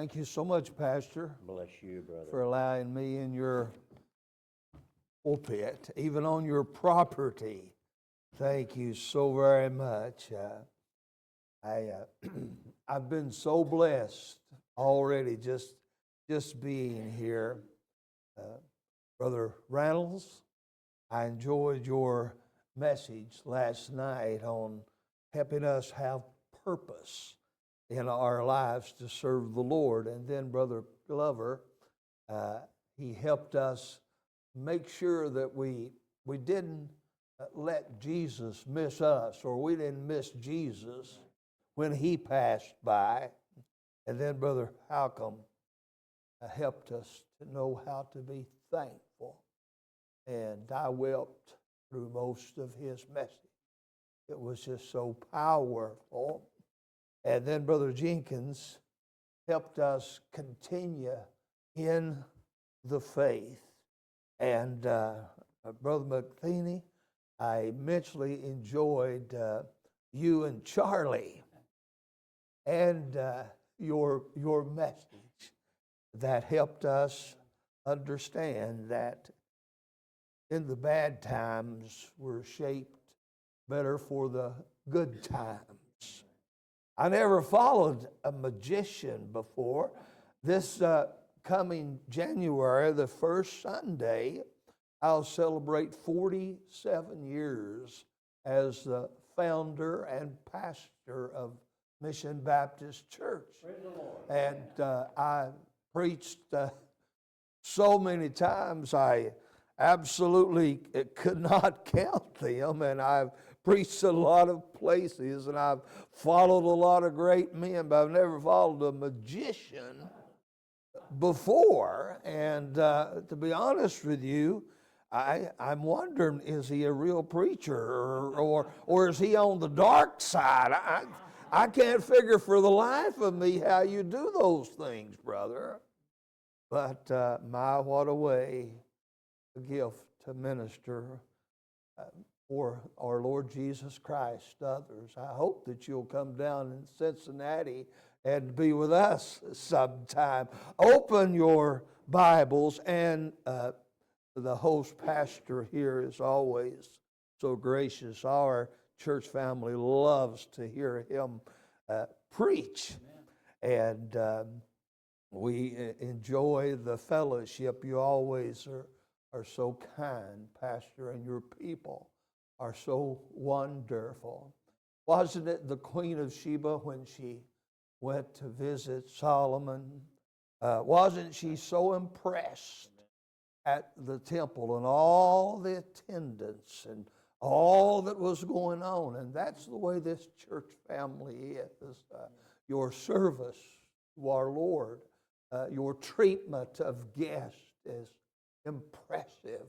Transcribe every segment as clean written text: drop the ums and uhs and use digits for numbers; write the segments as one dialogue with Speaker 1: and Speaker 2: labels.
Speaker 1: Thank you so much, Pastor,
Speaker 2: Bless you, brother.
Speaker 1: for allowing me in your pulpit, even on your property. Thank you so very much. I've been so blessed already just being here. Brother Reynolds, I enjoyed your message last night on helping us have purpose in our lives to serve the Lord. And then Brother Glover, he helped us make sure that we didn't let Jesus miss us, or we didn't miss Jesus when he passed by. And then Brother Halcomb helped us to know how to be thankful. And I wept through most of his message. It was just so powerful. And then Brother Jenkins helped us continue in the faith. And Brother McTheny, I immensely enjoyed you and Charlie and your message that helped us understand that in the bad times we're shaped better for the good times. I never followed a magician before. This coming January, the first Sunday, I'll celebrate 47 years as the founder and pastor of Mission Baptist Church.
Speaker 2: Praise the Lord.
Speaker 1: And I preached so many times, I absolutely could not count them, and I've preached a lot of places, and I've followed a lot of great men, but I've never followed a magician before. And to be honest with you, I'm wondering, is he a real preacher, or is he on the dark side? I can't figure for the life of me how you do those things, brother. But what a way, a gift to minister for our Lord Jesus Christ to others. I hope that you'll come down in Cincinnati and be with us sometime. Open your Bibles, and the host pastor here is always so gracious. Our church family loves to hear him preach. Amen. And we enjoy the fellowship. You always are so kind, Pastor, and your people are so wonderful. Wasn't it the Queen of Sheba when she went to visit Solomon? Wasn't she so impressed at the temple and all the attendance and all that was going on? And that's the way this church family is. Your service to our Lord, your treatment of guests is impressive,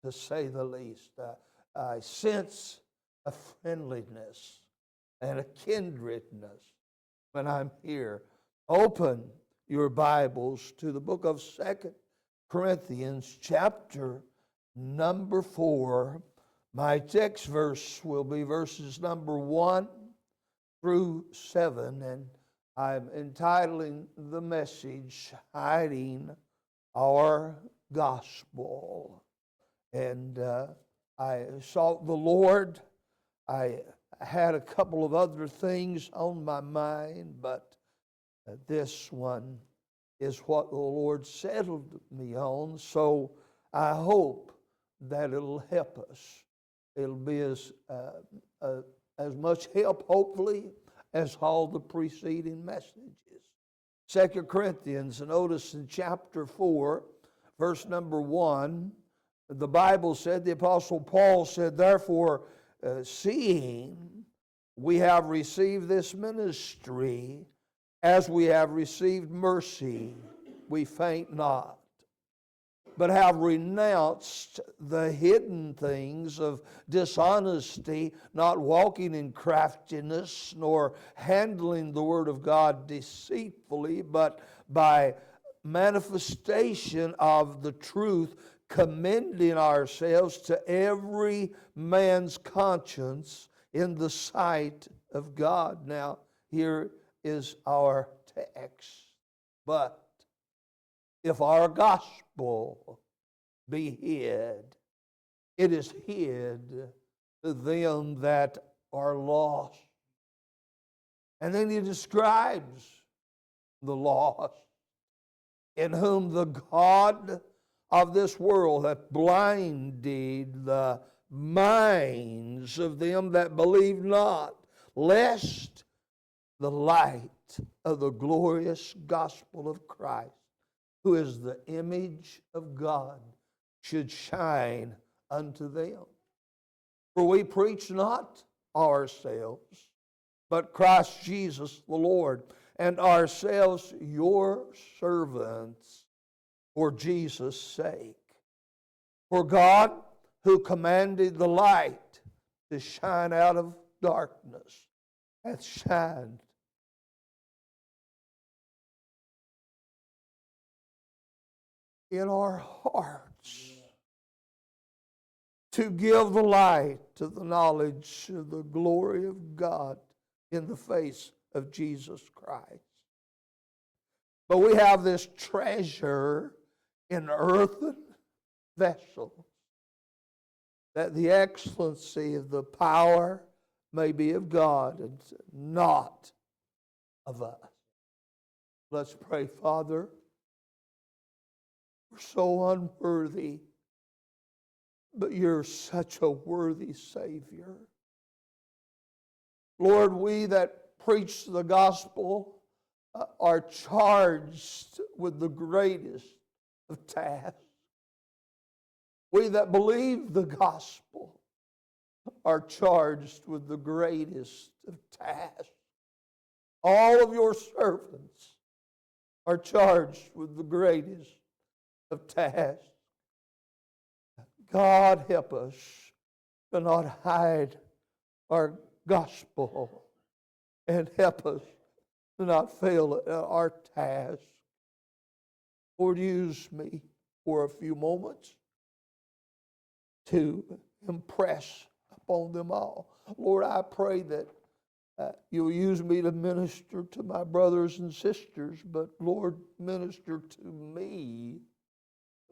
Speaker 1: to say the least. I sense a friendliness and a kindredness when I'm here. Open your Bibles to the book of 2 Corinthians chapter number 4. My text verse will be verses number 1 through 7, and I'm entitling the message, Hiding Our Gospel. And I sought the Lord. I had a couple of other things on my mind, but this one is what the Lord settled me on. So I hope that it'll help us. It'll be as much help, hopefully, as all the preceding messages. 2 Corinthians, notice in chapter 4, verse number 1, the Bible said, the Apostle Paul said, therefore, seeing we have received this ministry, as we have received mercy, we faint not, but have renounced the hidden things of dishonesty, not walking in craftiness, nor handling the word of God deceitfully, but by manifestation of the truth, commending ourselves to every man's conscience in the sight of God. Now, here is our text. But if our gospel be hid, it is hid to them that are lost. And then he describes the lost, in whom the God of this world hath blinded the minds of them that believe not, lest the light of the glorious gospel of Christ, who is the image of God, should shine unto them. For we preach not ourselves, but Christ Jesus the Lord, and ourselves your servants for Jesus' sake. For God, who commanded the light to shine out of darkness, hath shined in our hearts to give the light to the knowledge of the glory of God in the face of Jesus Christ. But we have this treasure in earthen vessels, that the excellency of the power may be of God and not of us. Let's pray. Father, we're so unworthy, but you're such a worthy Savior. Lord, we that preach the gospel are charged with the greatest of tasks. We that believe the gospel are charged with the greatest of tasks. All of your servants are charged with the greatest of tasks. God, help us to not hide our gospel, and help us to not fail at our task. Lord, use me for a few moments to impress upon them all. Lord, I pray that you'll use me to minister to my brothers and sisters, but Lord, minister to me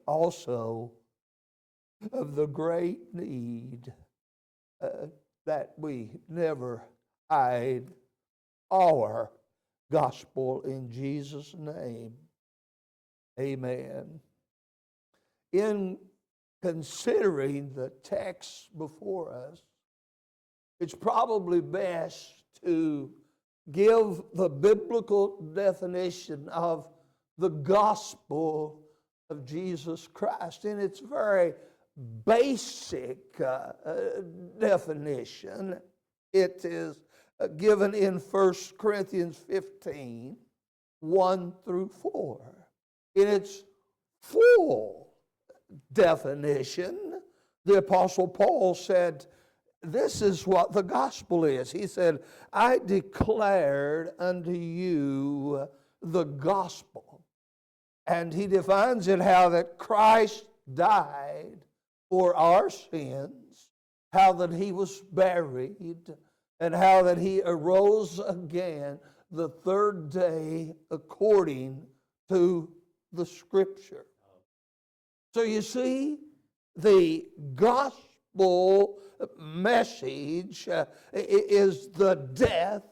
Speaker 1: also of the great need that we never hide our gospel, in Jesus' name. Amen. In considering the text before us, it's probably best to give the biblical definition of the gospel of Jesus Christ in its very basic definition. It is given in 1 Corinthians 15, 1 through 4. In its full definition, the Apostle Paul said, this is what the gospel is. He said, I declared unto you the gospel. And he defines it how that Christ died for our sins, how that he was buried, and how that he arose again the third day according to the Scripture. So you see, the gospel message is the death,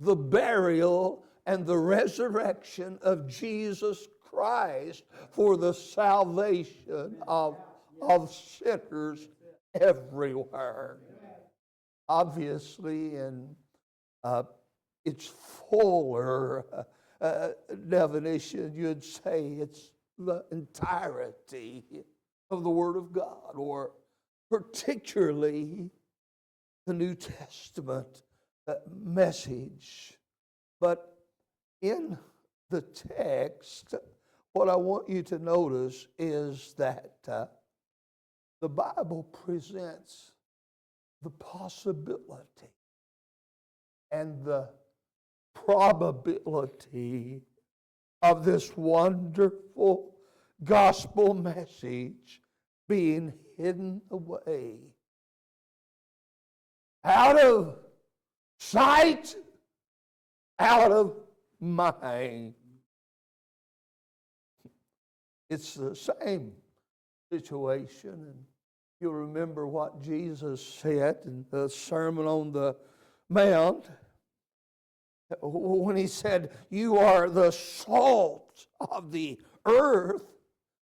Speaker 1: the burial, and the resurrection of Jesus Christ for the salvation of sinners everywhere. Obviously, in its fuller definition, you'd say it's the entirety of the Word of God, or particularly the New Testament message. But in the text, what I want you to notice is that the Bible presents the possibility and the probability of this wonderful gospel message being hidden away, out of sight, out of mind. It's the same situation. And you'll remember what Jesus said in the Sermon on the Mount when he said, "You are the salt of the earth."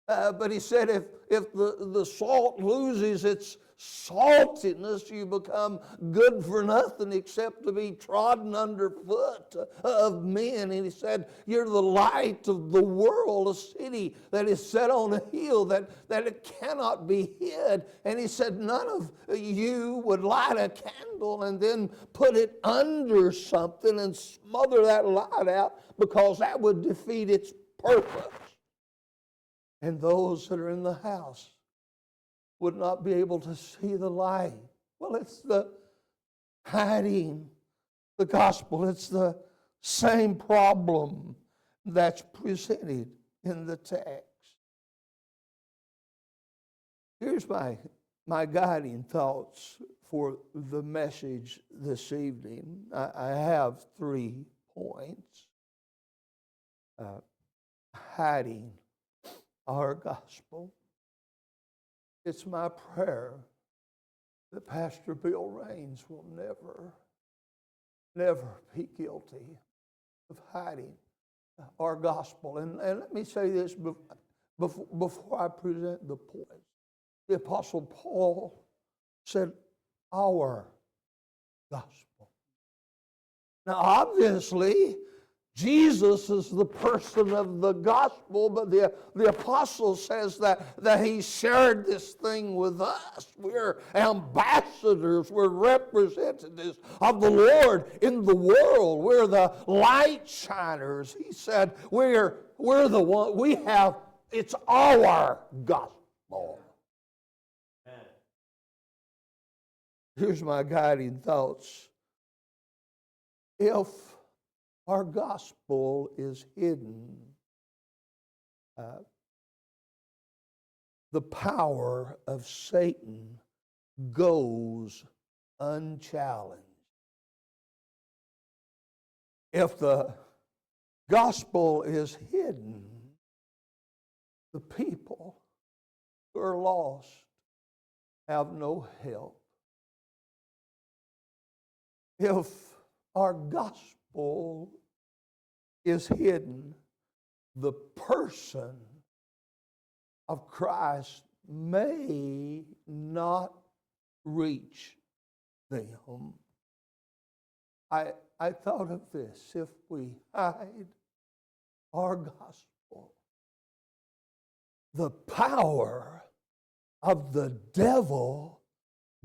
Speaker 1: But he said if the salt loses its saltiness, you become good for nothing except to be trodden underfoot of men. And he said, you're the light of the world, a city that is set on a hill that it cannot be hid. And he said, none of you would light a candle and then put it under something and smother that light out, because that would defeat its purpose. And those that are in the house would not be able to see the light. Well, it's the hiding the gospel. It's the same problem that's presented in the text. Here's my guiding thoughts for the message this evening. I have 3 points. Hiding our gospel. It's my prayer that Pastor Bill Raines will never be guilty of hiding our gospel. And let me say this before I present the point. The Apostle Paul said, our gospel. Now, obviously, Jesus is the person of the gospel, but the apostle says that he shared this thing with us. We're ambassadors, we're representatives of the Lord in the world. We're the light shiners. He said we're the one, it's our gospel. Amen. Here's my guiding thoughts. If our gospel is hidden, the power of Satan goes unchallenged. If the gospel is hidden, the people who are lost have no help. If our gospel is hidden, the person of Christ may not reach them. I thought of this. If we hide our gospel, the power of the devil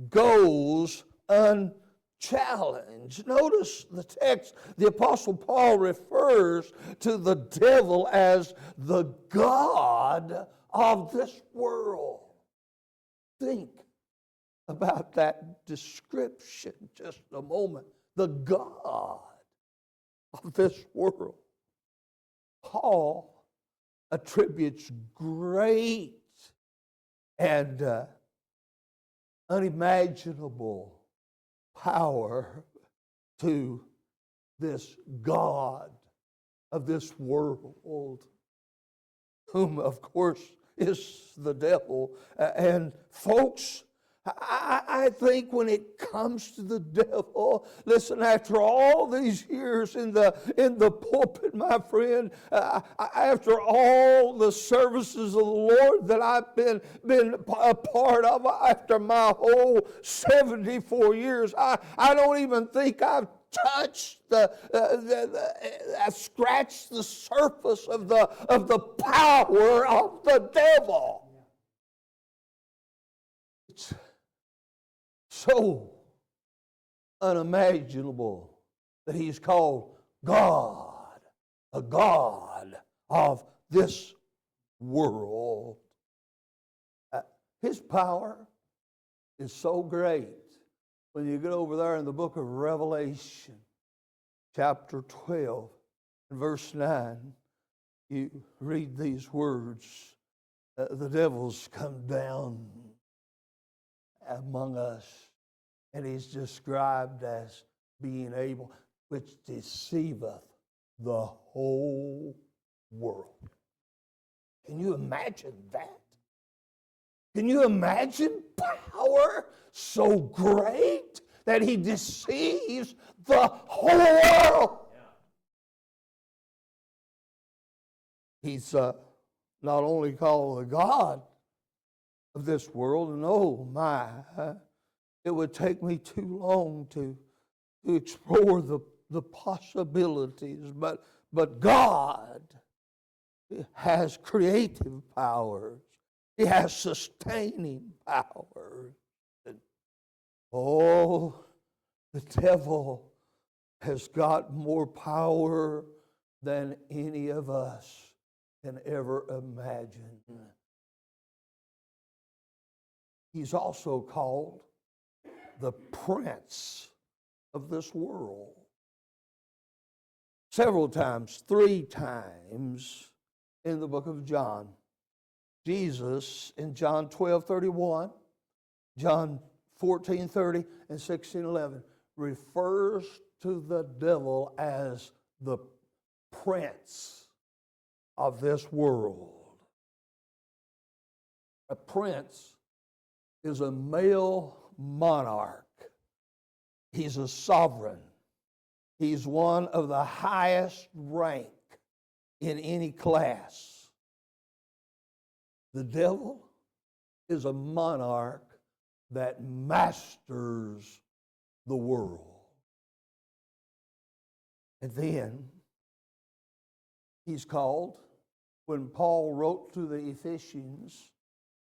Speaker 1: goes unchallenged. Notice the text. The Apostle Paul refers to the devil as the god of this world. Think about that description just a moment. The god of this world. Paul attributes great and unimaginable power to this God of this world, whom, of course, is the devil. And folks, I think when it comes to the devil, listen, after all these years in the pulpit, my friend, after all the services of the Lord that I've been a part of, after my whole 74 years, I don't even think I've touched I've scratched the surface of the power of the devil. It's so unimaginable that he's called God, a God of this world. His power is so great. When you get over there in the book of Revelation, chapter 12, and verse 9, you read these words, the devil's come down among us, and he's described as being able, which deceiveth the whole world. Can you imagine that? Can you imagine power so great that he deceives the whole world? He's not only called the God of this world, and oh my, it would take me too long to explore the possibilities, but God has creative powers. He has sustaining powers. And, oh, the devil has got more power than any of us can ever imagine. He's also called the prince of this world. Several times, 3 times in the book of John. Jesus in John 12:31, John 14:30, and 16:11 refers to the devil as the prince of this world. A prince is a male monarch. He's a sovereign. He's one of the highest rank in any class. The devil is a monarch that masters the world. And then he's called, when Paul wrote to the Ephesians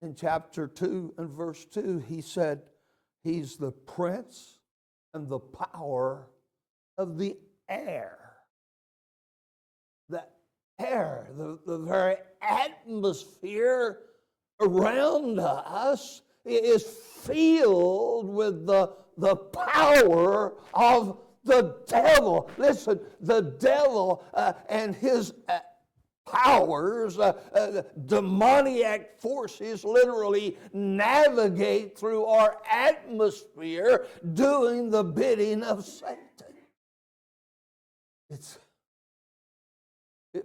Speaker 1: in chapter 2 and verse 2, he said, he's the prince and the power of the air. The air, the very atmosphere around us is filled with the power of the devil. Listen, the devil and his powers, demoniac forces literally navigate through our atmosphere doing the bidding of Satan. It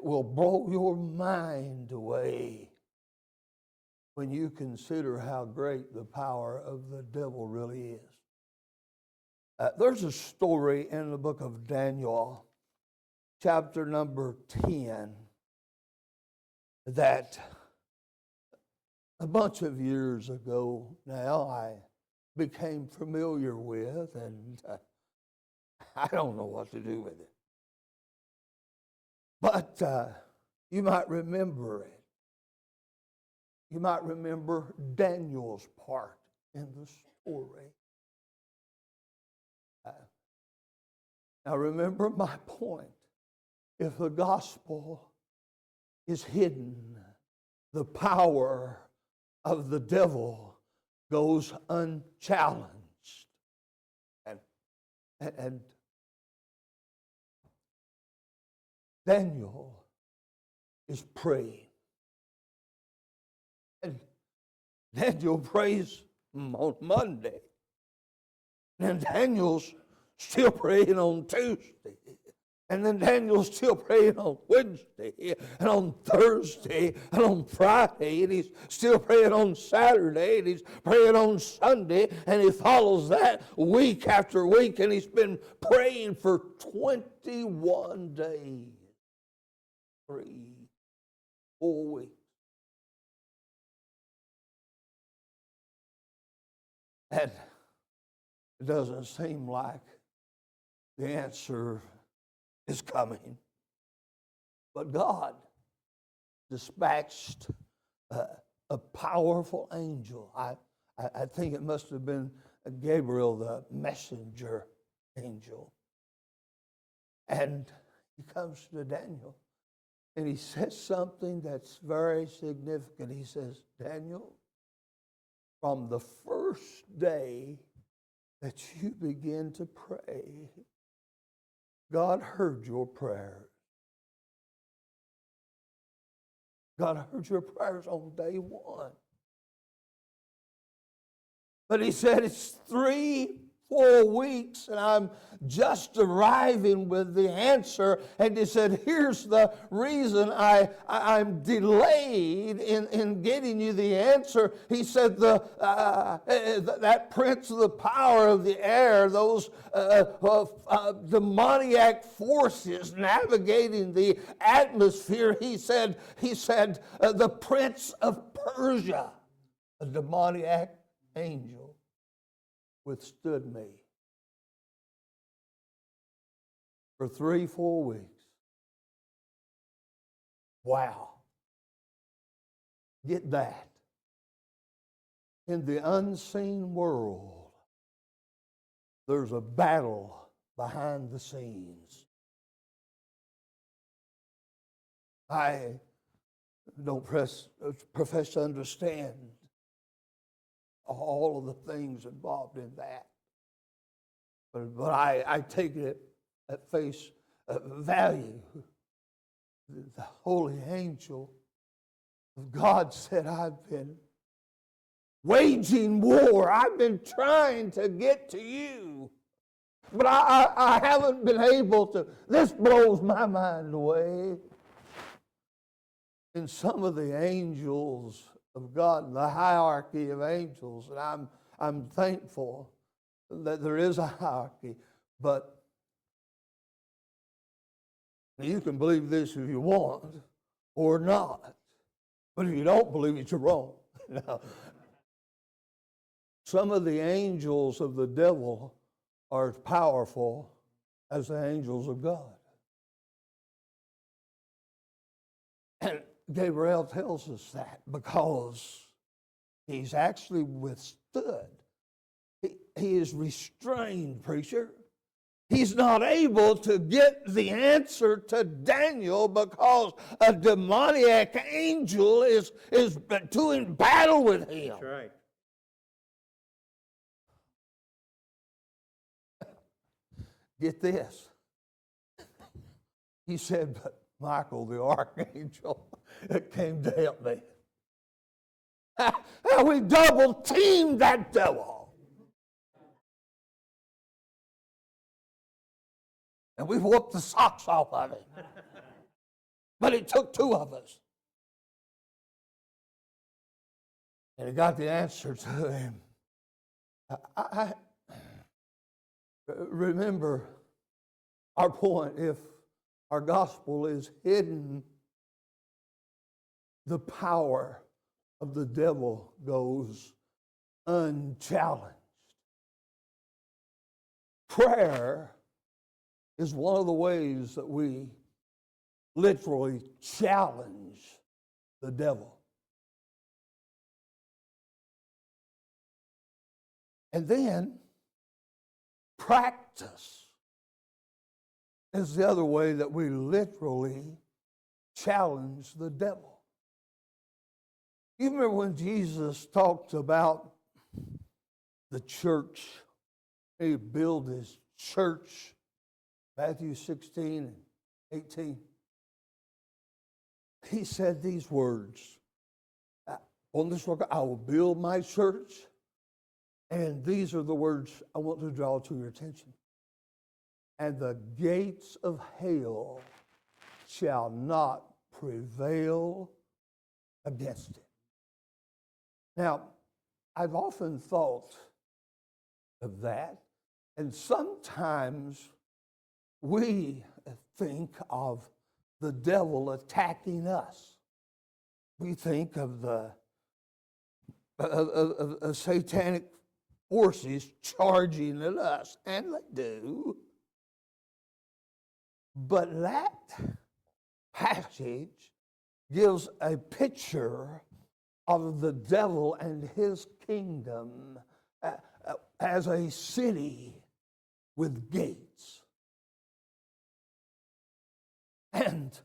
Speaker 1: will blow your mind away when you consider how great the power of the devil really is. There's a story in the book of Daniel, chapter number 10, that a bunch of years ago now I became familiar with, and I don't know what to do with it. But you might remember it. You might remember Daniel's part in the story. Now remember my point. If the gospel is hidden, the power of the devil goes unchallenged. And Daniel is praying. And Daniel prays on Monday. And Daniel's still praying on Tuesday. And then Daniel's still praying on Wednesday and on Thursday and on Friday. And he's still praying on Saturday. And he's praying on Sunday. And he follows that week after week. And he's been praying for 21 days. 3 full weeks. And it doesn't seem like the answer is coming. But God dispatched a powerful angel. I think it must have been Gabriel, the messenger angel. And he comes to Daniel and he says something that's very significant. He says, Daniel, from the first day that you begin to pray, God heard your prayers. God heard your prayers on day 1. But he said it's 3 4 weeks and I'm just arriving with the answer. And he said, here's the reason I'm delayed in getting you the answer. He said, that prince of the power of the air, those demoniac forces navigating the atmosphere, he said, the prince of Persia, a demoniac angel, withstood me for 3-4 weeks. Wow. Get that. In the unseen world, there's a battle behind the scenes. I don't profess to understand all of the things involved in that. But I take it at face value. The holy angel of God said, I've been waging war. I've been trying to get to you. But I haven't been able to. This blows my mind away. In some of the angels of God, the hierarchy of angels, and I'm thankful that there is a hierarchy, but you can believe this if you want or not. But if you don't believe it, you're wrong. Now, some of the angels of the devil are as powerful as the angels of God. And Gabriel tells us that because he's actually withstood. He is restrained, preacher. He's not able to get the answer to Daniel because a demoniac angel is doing battle with him.
Speaker 2: That's right.
Speaker 1: Get this. He said, but Michael, the archangel, came to help me. And we double teamed that devil. And we whooped the socks off of him. But it took 2 of us. And he got the answer to him. I remember our point. If our gospel is hidden, the power of the devil goes unchallenged. Prayer is one of the ways that we literally challenge the devil. And then practice is the other way that we literally challenge the devil. You remember when Jesus talked about the church, he built his church, Matthew 16 and 18. He said these words, on this rock I will build my church, and these are the words I want to draw to your attention. And the gates of hell shall not prevail against it. Now, I've often thought of that, and sometimes we think of the devil attacking us. We think of the satanic forces charging at us, and they do. But that passage gives a picture of the devil and his kingdom as a city with gates. And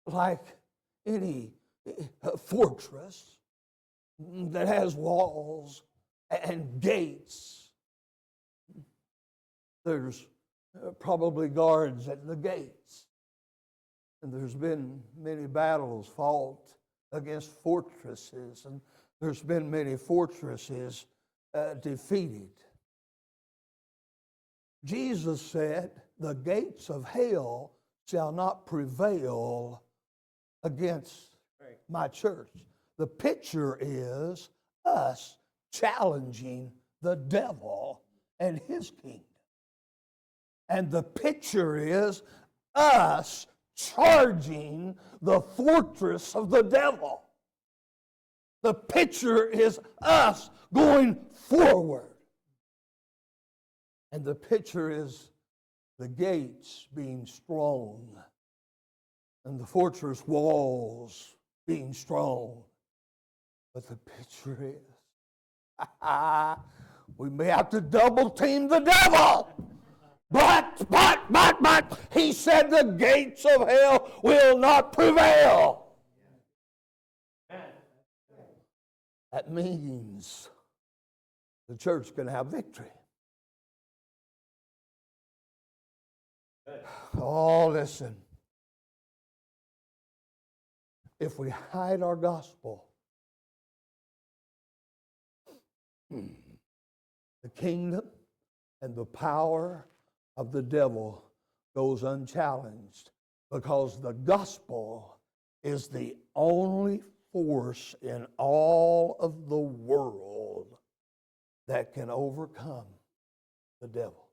Speaker 1: like any fortress that has walls and gates, there's probably guards at the gates. And there's been many battles fought against fortresses, and there's been many fortresses defeated. Jesus said, the gates of hell shall not prevail against my church. The picture is us challenging the devil and his kingdom. And the picture is us charging the fortress of the devil. The picture is us going forward. And the picture is the gates being strong and the fortress walls being strong. But the picture is, we may have to double team the devil. But, he said the gates of hell will not prevail. That means the church can have victory. Oh, listen. If we hide our gospel, the kingdom and the power of the devil goes unchallenged, because the gospel is the only force in all of the world that can overcome the devil.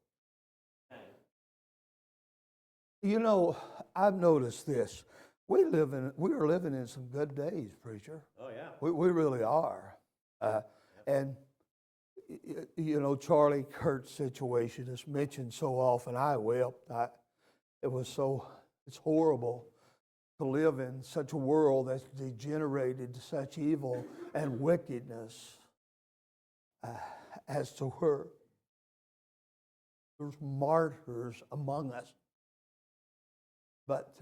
Speaker 1: You know, I've noticed this. We are living in some good days, preacher.
Speaker 2: Oh, yeah.
Speaker 1: We really are. And, you know, Charlie Kirk's situation is mentioned so often. I wept. It's horrible to live in such a world that's degenerated to such evil and wickedness as to where there's martyrs among us. But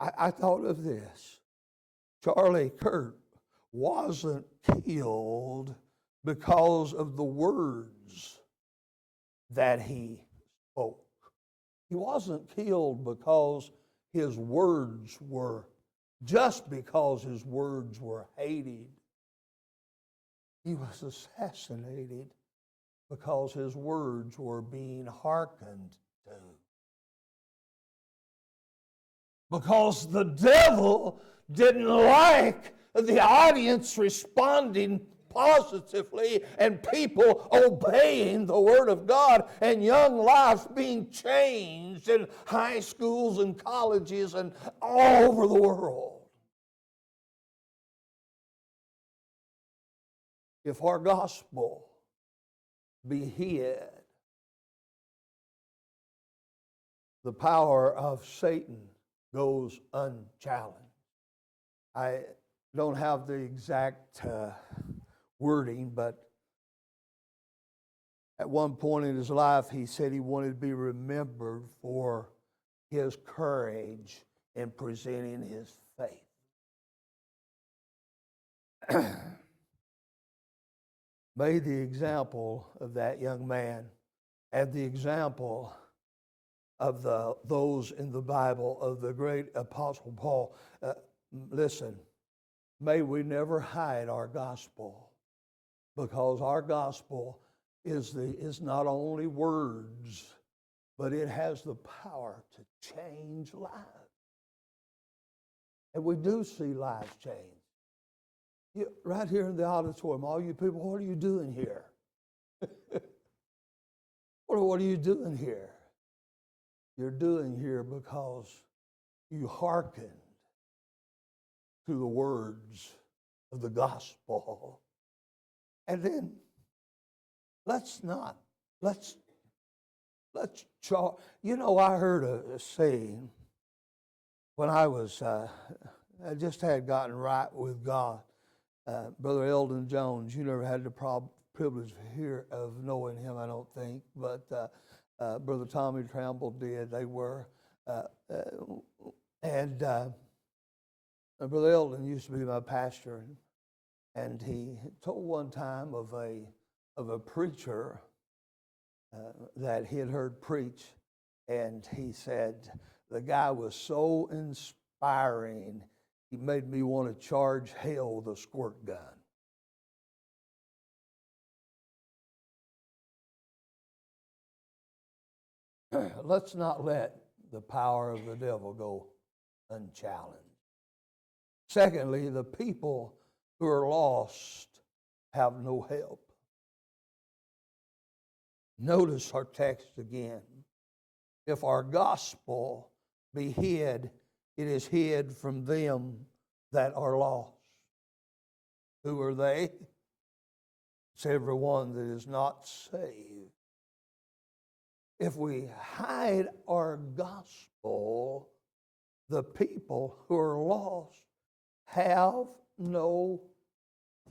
Speaker 1: I thought of this. Charlie Kirk wasn't killed because of the words that he spoke. He wasn't killed because his words were, just because his words were hated. He was assassinated because his words were being hearkened to. Because the devil didn't like the audience responding positively and people obeying the Word of God and young lives being changed in high schools and colleges and all over the world. If our gospel be hid, the power of Satan goes unchallenged. I don't have the exact wording, but at one point in his life, he said he wanted to be remembered for his courage in presenting his faith. May the example of that young man and the example of those in the Bible of the great Apostle Paul, listen, may we never hide our gospel, because our gospel is not only words, but it has the power to change lives. And we do see lives change. Right here in the auditorium, all you people, what are you doing here? What are you doing here? You're doing here because you hearkened to the words of the gospel. And then you know, I heard a saying when I just had gotten right with God. Brother Eldon Jones, you never had the privilege of knowing him, I don't think, but Brother Tommy Trample did. They were, and Brother Eldon used to be my pastor, and he told one time of a preacher that he had heard preach, and he said the guy was so inspiring, he made me want to charge hell with a squirt gun. let's not let the power of the devil go unchallenged. Secondly, the people who are lost have no help. Notice our text again. If our gospel be hid, it is hid from them that are lost. Who are they? It's everyone that is not saved. If we hide our gospel, the people who are lost have no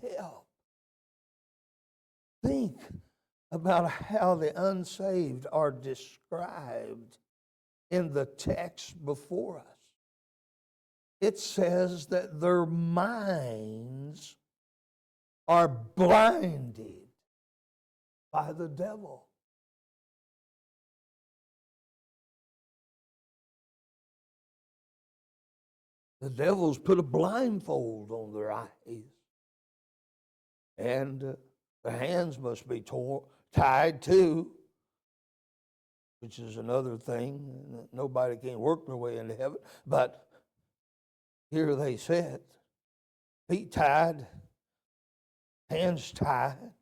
Speaker 1: help. Think about how the unsaved are described in the text before us. It says that their minds are blinded by the devil. The devil's put a blindfold on their eyes. And the hands must be tied too, which is another thing. Nobody can work their way into heaven. But here they sit, feet tied, hands tied,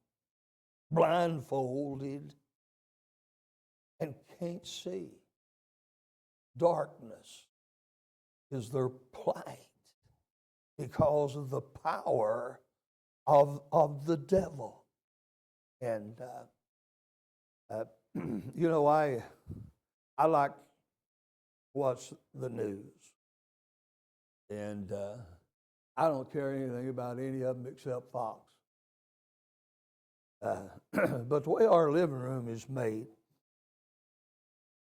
Speaker 1: blindfolded, and can't see. Darkness is their plight because of the power of the devil. And you know, I like watch the news, and I don't care anything about any of them except Fox. But the way our living room is made,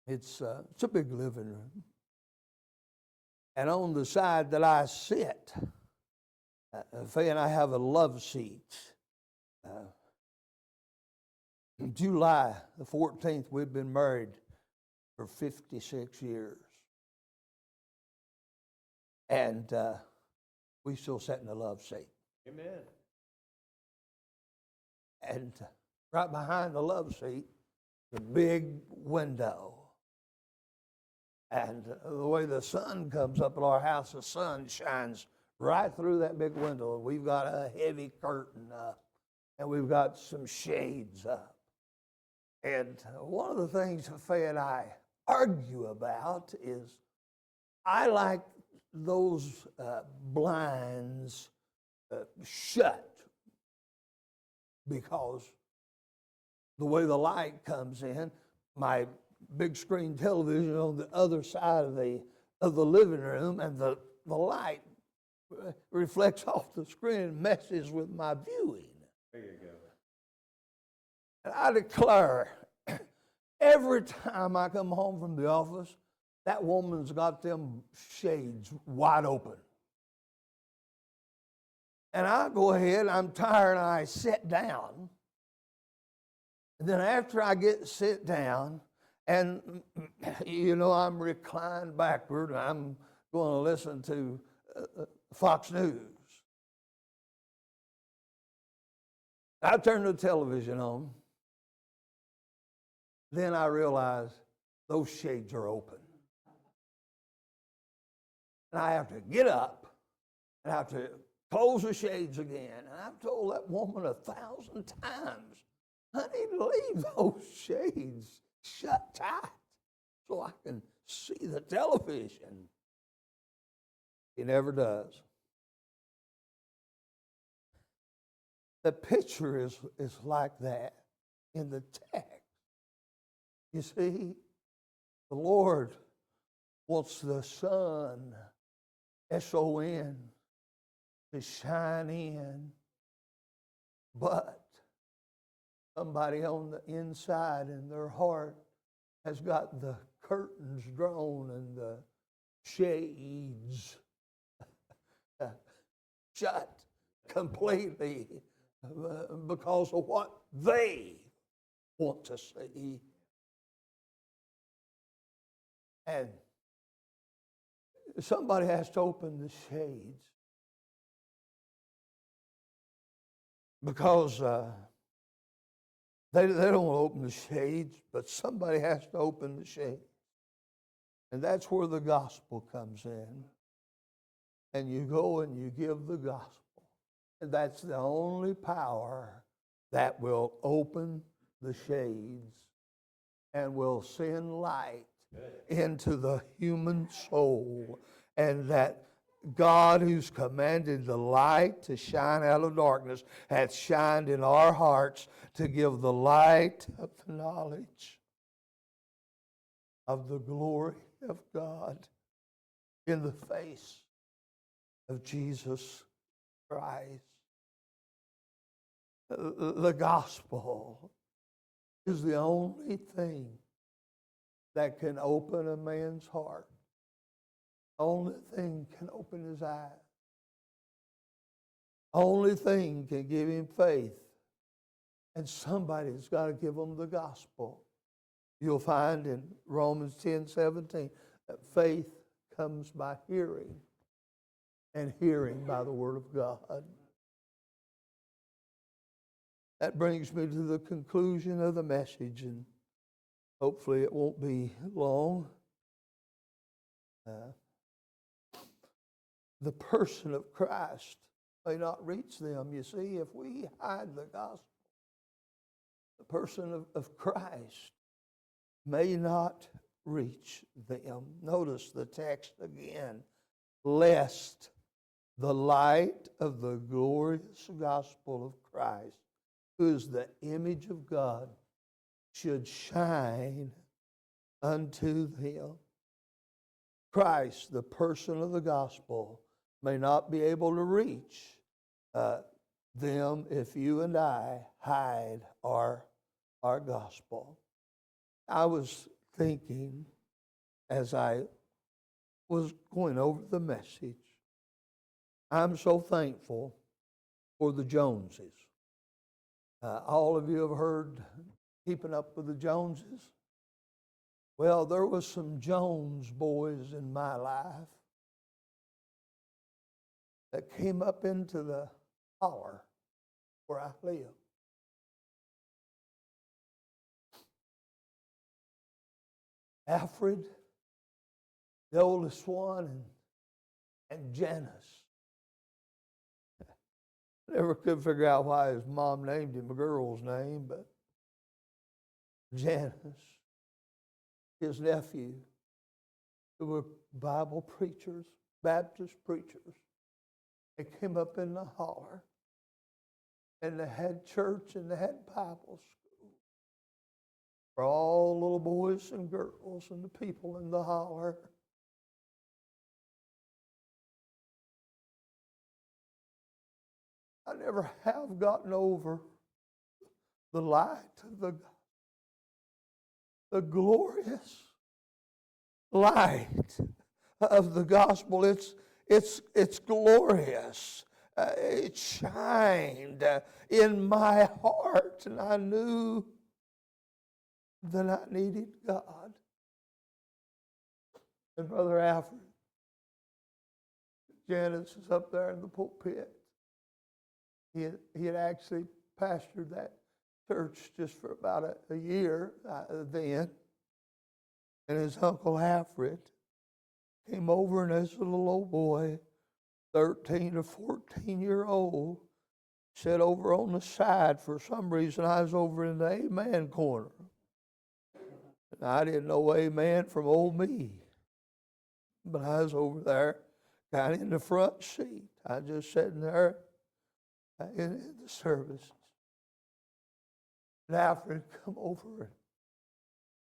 Speaker 1: it's a big living room. And on the side that I sit, Faye and I have a love seat. July the 14th, we've been married for 56 years. And we still sit in the love seat.
Speaker 2: Amen.
Speaker 1: And right behind the love seat, the big window. And the way the sun comes up at our house, the sun shines right through that big window. We've got a heavy curtain up, and we've got some shades up. And one of the things Faye and I argue about is I like those blinds shut, because the way the light comes in, my big screen television on the other side of the living room, and the light reflects off the screen and messes with my viewing.
Speaker 2: There you go.
Speaker 1: And I declare, every time I come home from the office, that woman's got them shades wide open. And I go ahead, I'm tired, and I sit down. And then after I sit down, and you know, I'm reclined backward, and I'm going to listen to Fox News. I turn the television on. Then I realize those shades are open. And I have to get up, and I have to close the shades again. And I've told that woman 1,000 times, honey, leave those shades shut tight so I can see the television. He never does. The picture is like that in the text. You see, the Lord wants the sun, S-O-N, to shine in, but somebody on the inside in their heart has got the curtains drawn and the shades shut completely because of what they want to see. And somebody has to open the shades, because They don't want to open the shades, but somebody has to open the shade. And that's where the gospel comes in. And you go and you give the gospel. And that's the only power that will open the shades and will send light into the human soul. And that God, who's commanded the light to shine out of darkness, hath shined in our hearts to give the light of the knowledge of the glory of God in the face of Jesus Christ. The gospel is the only thing that can open a man's heart. Only thing can open his eyes. Only thing can give him faith. And somebody's got to give them the gospel. You'll find in Romans 10:17 that faith comes by hearing, and hearing by the word of God. That brings me to the conclusion of the message, and hopefully it won't be long. The person of Christ may not reach them. You see, if we hide the gospel, the person of Christ may not reach them. Notice the text again. Lest the light of the glorious gospel of Christ, who is the image of God, should shine unto them. Christ, the person of the gospel, may not be able to reach them if you and I hide our gospel. I was thinking as I was going over the message, I'm so thankful for the Joneses. All of you have heard Keeping Up with the Joneses. Well, there was some Jones boys in my life that came up into the holler where I live. Alfred, the oldest one, and Janice. Never could figure out why his mom named him a girl's name, but Janice, his nephew, who were Bible preachers, Baptist preachers. They came up in the holler, and they had church and they had Bible school for all little boys and girls and the people in the holler. I never have gotten over the light of the glorious light of the gospel. It's glorious. It shined in my heart, and I knew that I needed God. And Brother Alfred, Janice is up there in the pulpit. He had actually pastored that church just for about a year then. And his Uncle Alfred came over, and as a little old boy, 13 or 14-year-old, sat over on the side. For some reason, I was over in the amen corner. And I didn't know amen from old me. But I was over there, kind of in the front seat. I just sitting there in the services. And Alfred come over and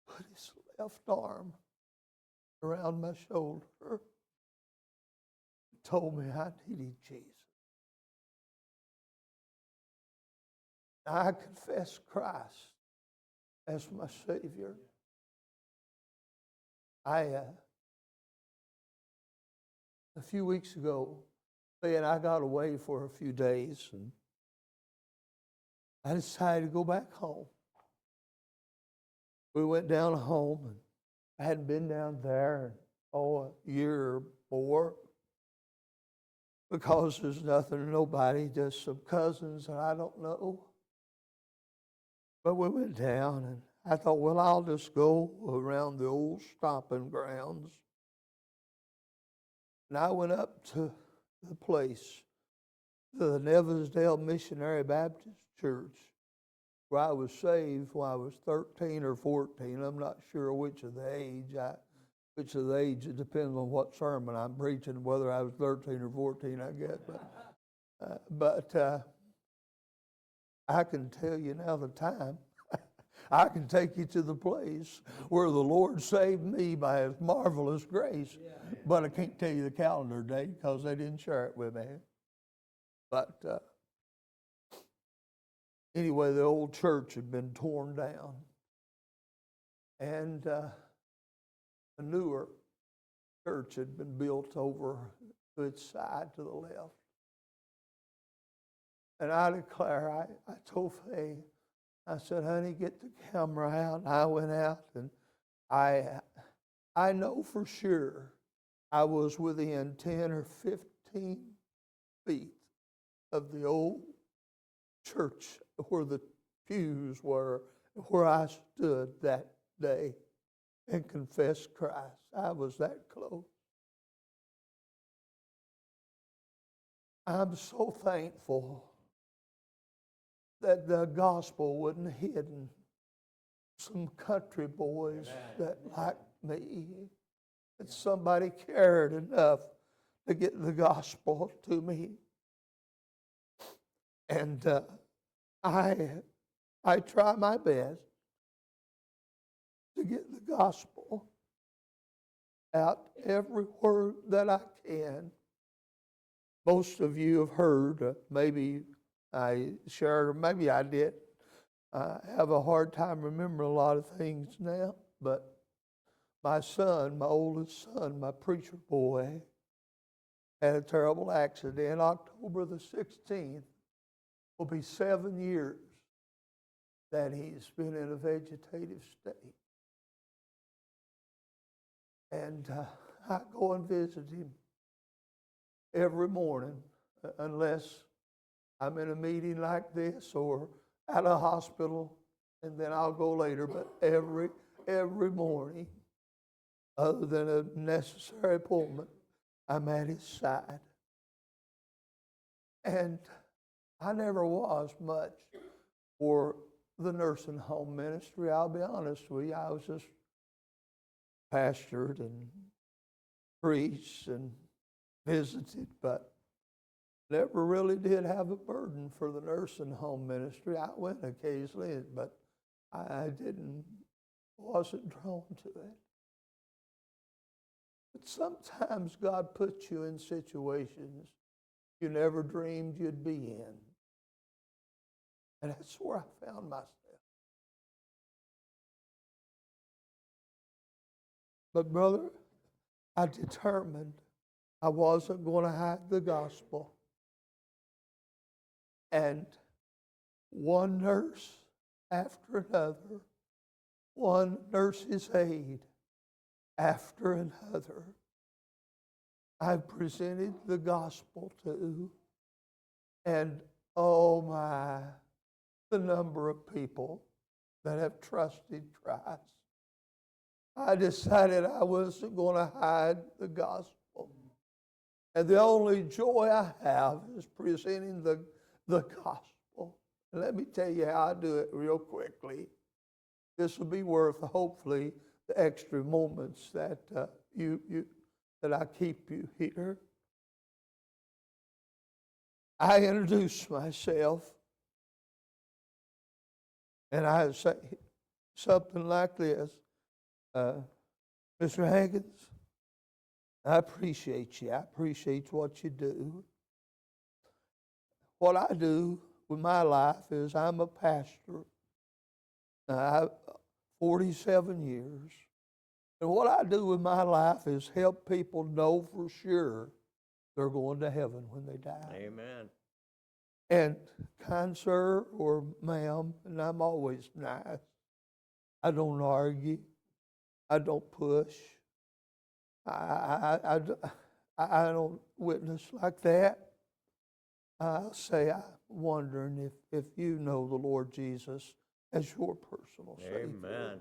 Speaker 1: put his left arm around my shoulder, told me I needed Jesus. I confess Christ as my Savior. A few weeks ago, and I got away for a few days, and I decided to go back home. We went down home, and I hadn't been down there in a year or more, because there's nothing or nobody, just some cousins that I don't know. But we went down, and I thought, well, I'll just go around the old stomping grounds. And I went up to the place, the Nevesdale Missionary Baptist Church, where I was saved when I was 13 or 14. I'm not sure which of the age. It depends on what sermon I'm preaching, whether I was 13 or 14, I guess. But I can tell you now the time. I can take you to the place where the Lord saved me by His marvelous grace. But I can't tell you the calendar date because they didn't share it with me. But anyway, the old church had been torn down. And a newer church had been built over to its side to the left. And I declare, I told Faye, I said, honey, get the camera out. And I went out, and I know for sure I was within 10 or 15 feet of the old church where the pews were, where I stood that day and confessed Christ. I was that close. I'm so thankful that the gospel wasn't hidden. Some country boys that liked me, that somebody cared enough to get the gospel to me. And I try my best to get the gospel out everywhere that I can. Most of you have heard, maybe I shared, or maybe I did. I have a hard time remembering a lot of things now, but my son, my oldest son, my preacher boy, had a terrible accident. October the 16th will be 7 years that he's been in a vegetative state. And I go and visit him every morning, unless I'm in a meeting like this or at a hospital, and then I'll go later. But every morning, other than a necessary appointment, I'm at his side. And I never was much for the nursing home ministry. I'll be honest with you. I was just pastored and preached and visited, but never really did have a burden for the nursing home ministry. I went occasionally, but I wasn't drawn to it. But sometimes God puts you in situations you never dreamed you'd be in. And that's where I found myself. But brother, I determined I wasn't going to hide the gospel. And one nurse after another, one nurse's aide after another, I presented the gospel to. And oh my, the number of people that have trusted Christ. I decided I wasn't going to hide the gospel. And the only joy I have is presenting the gospel. And let me tell you how I do it real quickly. This will be worth, hopefully, the extra moments that that I keep you here. I introduce myself, and I say something like this. Mr. Hankins, I appreciate you. I appreciate what you do. What I do with my life is I'm a pastor. 47 years. And what I do with my life is help people know for sure they're going to heaven when they die.
Speaker 2: Amen.
Speaker 1: And kind sir or ma'am, and I'm always nice. I don't argue. I don't push. I don't witness like that. I'll say I'm wondering if you know the Lord Jesus as your personal Savior.
Speaker 2: Amen.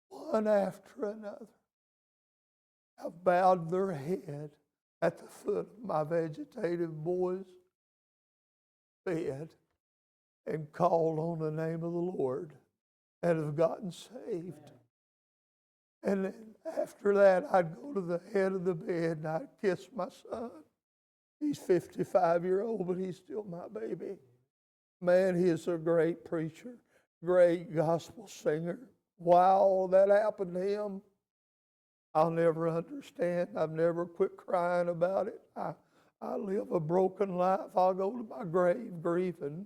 Speaker 1: One after another have bowed their head at the foot of my vegetative boy's bed and called on the name of the Lord and have gotten saved. And then after that, I'd go to the head of the bed and I'd kiss my son. He's 55-year-old, but he's still my baby. Man, he is a great preacher, great gospel singer. Why all that happened to him, I'll never understand. I've never quit crying about it. I live a broken life. I'll go to my grave grieving.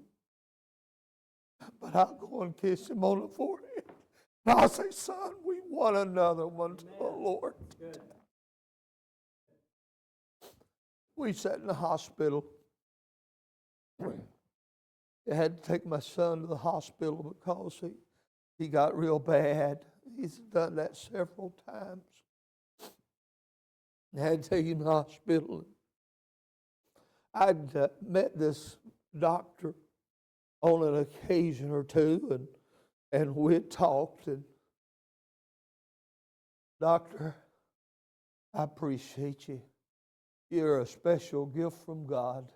Speaker 1: But I'll go and kiss him on the forehead. And I'll say, son, we want another one to the Lord.
Speaker 2: Good.
Speaker 1: We sat in the hospital. I had to take my son to the hospital because he got real bad. He's done that several times. I had to take him to the hospital. I'd met this doctor on an occasion or two, and we'd talked. And Doctor, I appreciate you. You're a special gift from God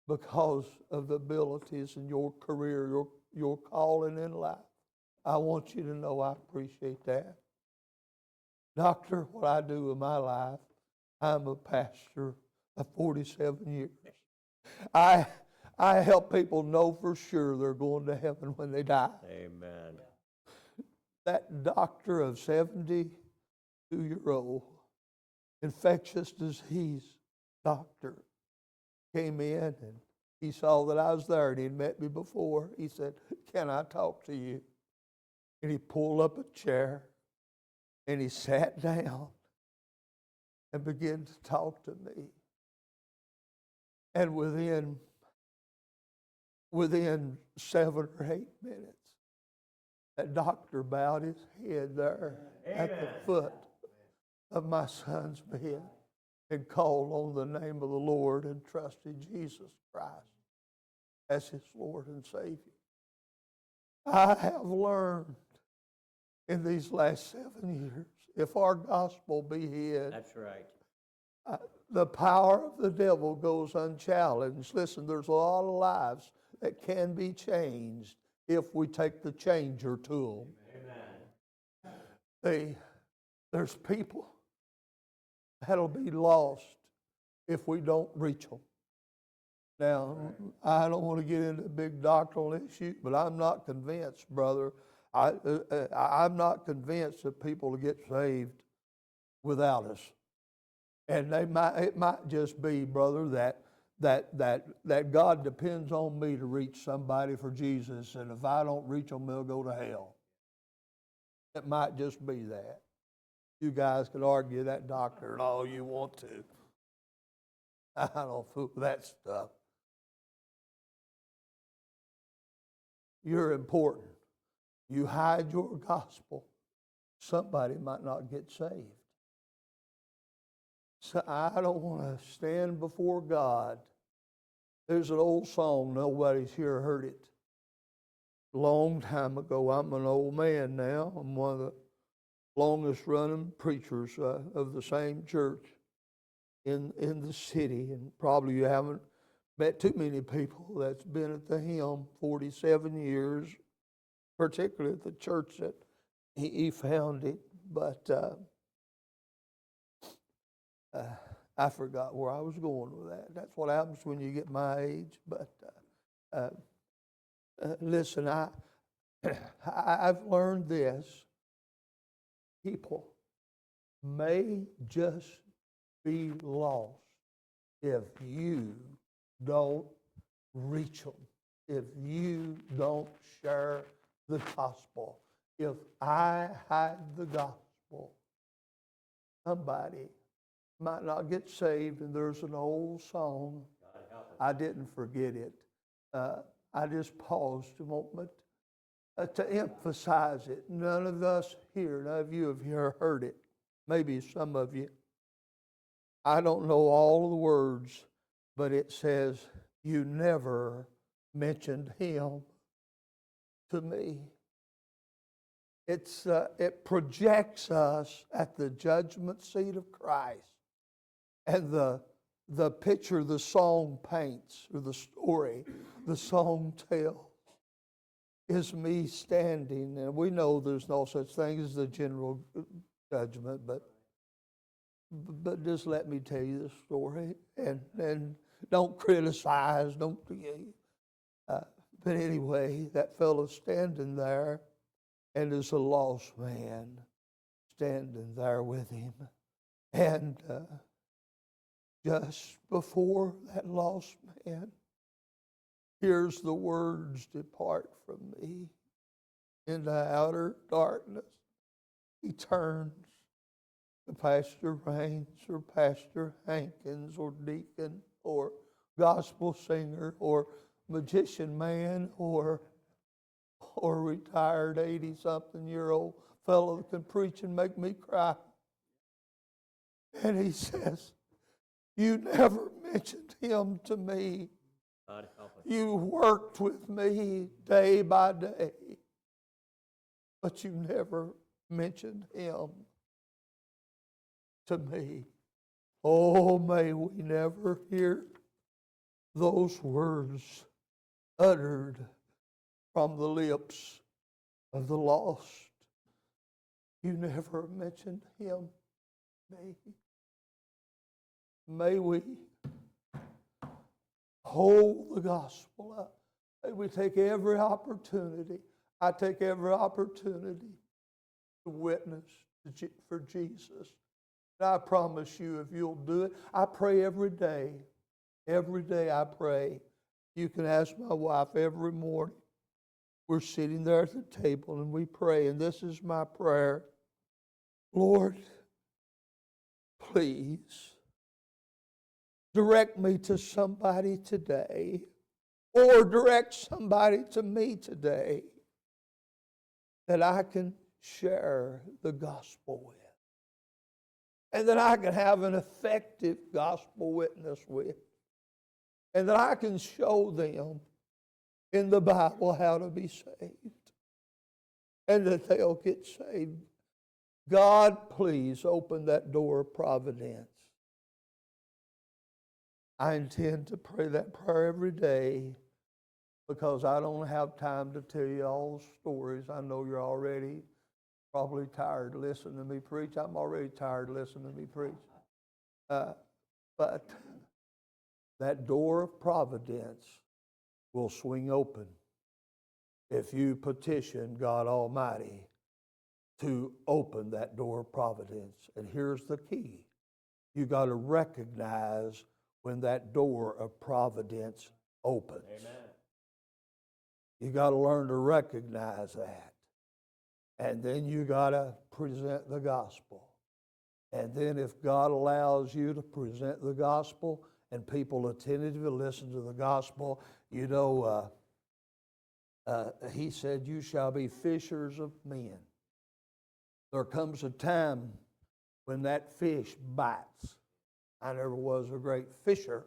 Speaker 1: because of the abilities in your career, your calling in life. I want you to know I appreciate that. Doctor, what I do in my life, I'm a pastor of 47 years. I help people know for sure they're going to heaven when they die.
Speaker 2: Amen.
Speaker 1: That doctor of 72-year-old infectious disease doctor came in and he saw that I was there and he'd met me before. He said, can I talk to you? And he pulled up a chair and he sat down and began to talk to me. And within 7 or 8 minutes, that doctor bowed his head there at the foot of my son's bed and called on the name of the Lord and trusted Jesus Christ as his Lord and Savior. I have learned in these last 7 years, if our gospel be hid,
Speaker 2: That's right.
Speaker 1: The power of the devil goes unchallenged. Listen, there's a lot of lives that can be changed if we take the changer tool. Amen. There's people that'll be lost if we don't reach them. Now, I don't want to get into a big doctrinal issue, but I'm not convinced, brother. I'm not convinced that people will get saved without us. And it might just be, brother, that God depends on me to reach somebody for Jesus, and if I don't reach them, they'll go to hell. It might just be that. You guys can argue that doctrine all you want to. I don't fool with that stuff. You're important. You hide your gospel, somebody might not get saved. So I don't want to stand before God. There's an old song, nobody's here heard it. A long time ago. I'm an old man now. I'm one of the longest running preachers of the same church in the city. And probably you haven't met too many people that's been at the helm 47 years, particularly at the church that he founded. But I forgot where I was going with that. That's what happens when you get my age. But listen, I've learned this. People may just be lost if you don't reach them, if you don't share the gospel. If I hide the gospel, somebody might not get saved. And there's an old song. I didn't forget it. I just paused a moment to emphasize it. None of us here, none of you have heard it. Maybe some of you. I don't know all of the words, but it says, you never mentioned Him to me. It projects us at the judgment seat of Christ. And the picture the song paints, or the story the song tells, is me standing. And we know there's no such thing as the general judgment, but just let me tell you the story. And don't criticize, don't. But anyway, that fellow standing there, and there's a lost man standing there with him. And just before that lost man hears the words, "Depart from me into outer darkness," he turns to Pastor Raines or Pastor Hankins or deacon or gospel singer or magician man or retired 80-something-year-old fellow that can preach and make me cry. And he says, "You never mentioned him to me. You worked with me day by day, but you never mentioned him to me." Oh, may we never hear those words uttered from the lips of the lost. You never mentioned him to me. May we hold the gospel up. May we take every opportunity. I take every opportunity to witness for Jesus. And I promise you, if you'll do it, I pray every day. Every day I pray. You can ask my wife every morning. We're sitting there at the table and we pray, and this is my prayer. Lord, please direct me to somebody today, or direct somebody to me today that I can share the gospel with, and that I can have an effective gospel witness with, and that I can show them in the Bible how to be saved, and that they'll get saved. God, please open that door of providence. I intend to pray that prayer every day, because I don't have time to tell you all the stories. I know you're already probably tired listening to me preach. I'm already tired listening to me preach. But that door of providence will swing open if you petition God Almighty to open that door of providence. And here's the key. You got to recognize when that door of providence opens. Amen. You got to learn to recognize that. And then you got to present the gospel. And then if God allows you to present the gospel and people attentively listen to the gospel, you know, he said, "You shall be fishers of men." There comes a time when that fish bites. I never was a great fisher,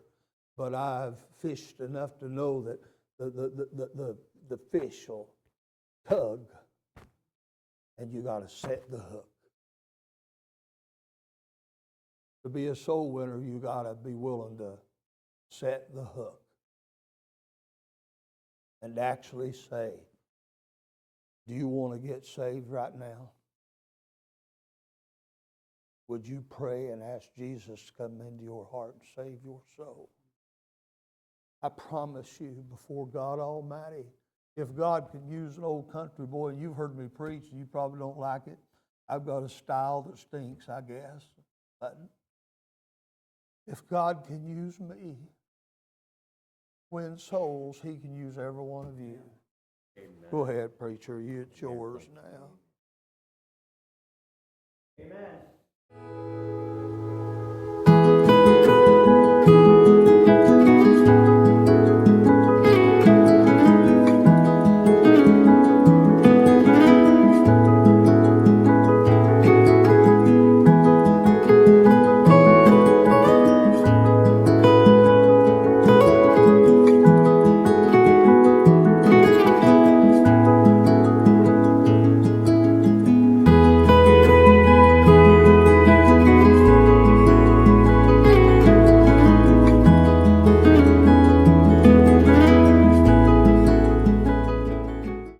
Speaker 1: but I've fished enough to know that the fish will tug, and you got to set the hook. To be a soul winner, you got to be willing to set the hook and actually say, "Do you want to get saved right now? Would you pray and ask Jesus to come into your heart and save your soul?" I promise you, before God Almighty, if God can use an old country boy, and you've heard me preach, and you probably don't like it, I've got a style that stinks, I guess. But if God can use me, win souls, He can use every one of you. Amen. Go ahead, preacher. It's yours now.
Speaker 2: Amen.